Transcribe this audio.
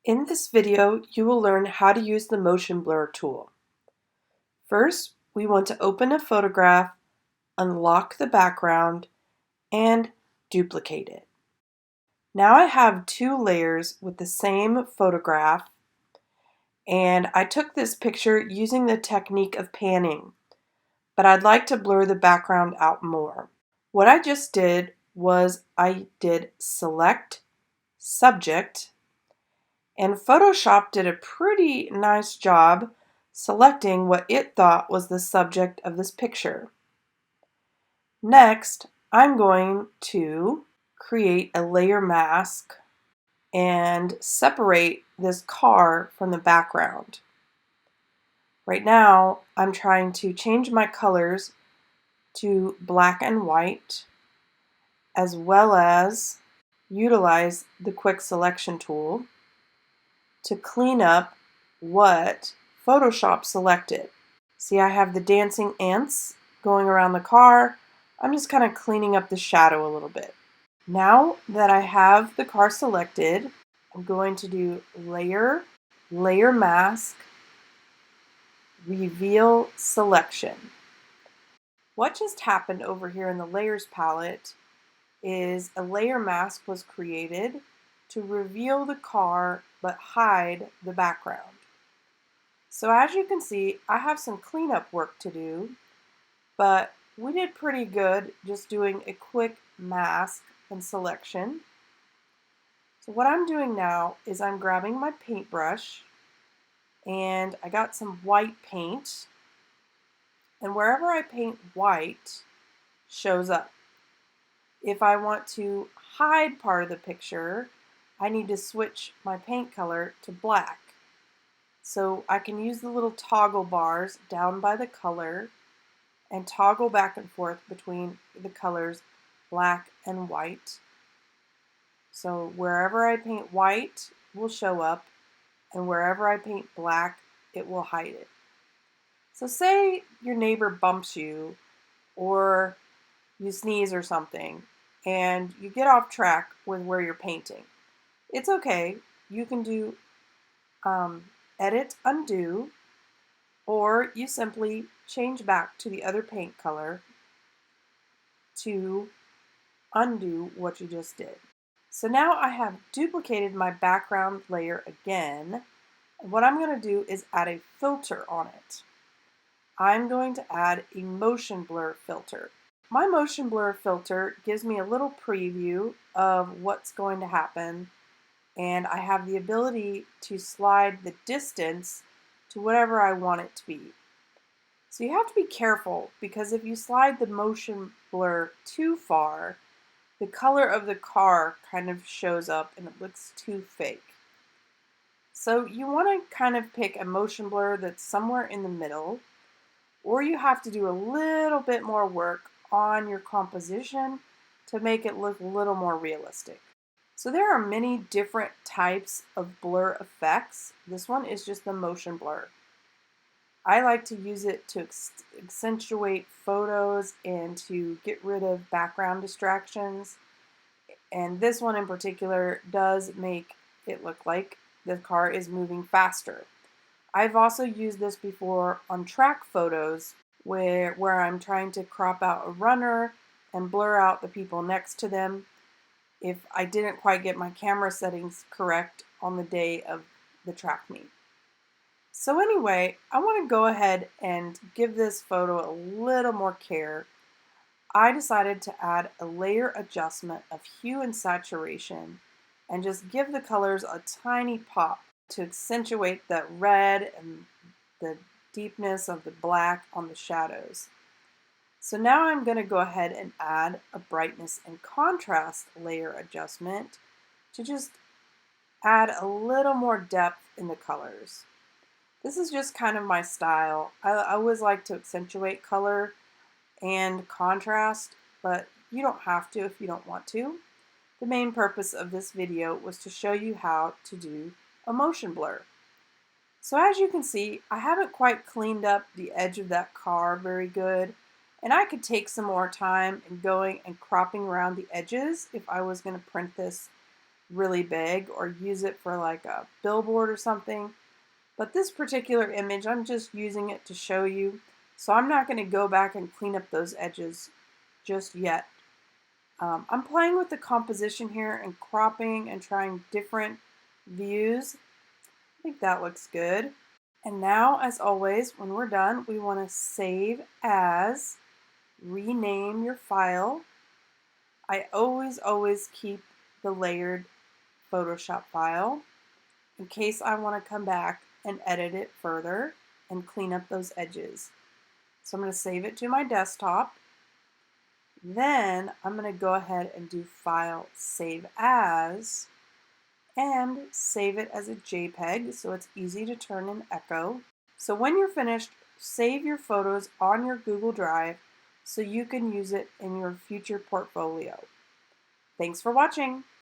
In this video, you will learn how to use the motion blur tool. First, we want to open a photograph, unlock the background, and duplicate it. Now I have two layers with the same photograph, and I took this picture using the technique of panning, but I'd like to blur the background out more. What I just did was I did Select, Subject, and Photoshop did a pretty nice job selecting what it thought was the subject of this picture. Next, I'm going to create a layer mask and separate this car from the background. Right now, I'm trying to change my colors to black and white, as well as utilize the quick selection tool to clean up what Photoshop selected. See, I have the dancing ants going around the car. I'm just kind of cleaning up the shadow a little bit. Now that I have the car selected, I'm going to do Layer, Layer Mask, Reveal Selection. What just happened over here in the Layers palette is a layer mask was created to reveal the car but hide the background. So as you can see, I have some cleanup work to do, but we did pretty good just doing a quick mask and selection. So what I'm doing now is I'm grabbing my paintbrush, and I got some white paint, and wherever I paint white shows up. If I want to hide part of the picture, I need to switch my paint color to black. So I can use the little toggle bars down by the color and toggle back and forth between the colors black and white. So wherever I paint white will show up, and wherever I paint black, it will hide it. So say your neighbor bumps you, or you sneeze or something, and you get off track with where you're painting. It's okay. You can do Edit, Undo, or you simply change back to the other paint color to undo what you just did. So now I have duplicated my background layer again. What I'm going to do is add a filter on it. I'm going to add a motion blur filter. My motion blur filter gives me a little preview of what's going to happen, and I have the ability to slide the distance to whatever I want it to be. So you have to be careful, because if you slide the motion blur too far, the color of the car kind of shows up and it looks too fake. So you want to kind of pick a motion blur that's somewhere in the middle, or you have to do a little bit more work on your composition to make it look a little more realistic. So there are many different types of blur effects. This one is just the motion blur. I like to use it to accentuate photos and to get rid of background distractions. And this one in particular does make it look like the car is moving faster. I've also used this before on track photos where I'm trying to crop out a runner and blur out the people next to them if I didn't quite get my camera settings correct on the day of the track meet. So anyway, I want to go ahead and give this photo a little more care. I decided to add a layer adjustment of hue and saturation and just give the colors a tiny pop to accentuate that red and the deepness of the black on the shadows. So now I'm going to go ahead and add a brightness and contrast layer adjustment to just add a little more depth in the colors. This is just kind of my style. I always like to accentuate color and contrast, but you don't have to if you don't want to. The main purpose of this video was to show you how to do a motion blur. So as you can see, I haven't quite cleaned up the edge of that car very good, and I could take some more time in going and cropping around the edges if I was going to print this really big or use it for like a billboard or something. But this particular image, I'm just using it to show you. So I'm not going to go back and clean up those edges just yet. I'm playing with the composition here and cropping and trying different views. I think that looks good. And now, as always, when we're done, we want to save as, rename your file. I always keep the layered Photoshop file in case I want to come back and edit it further and clean up those edges. So I'm going to save it to my desktop. Then I'm going to go ahead and do File, Save As, and save it as a JPEG so it's easy to turn in Echo. So when you're finished, save your photos on your Google Drive so you can use it in your future portfolio. Thanks for watching.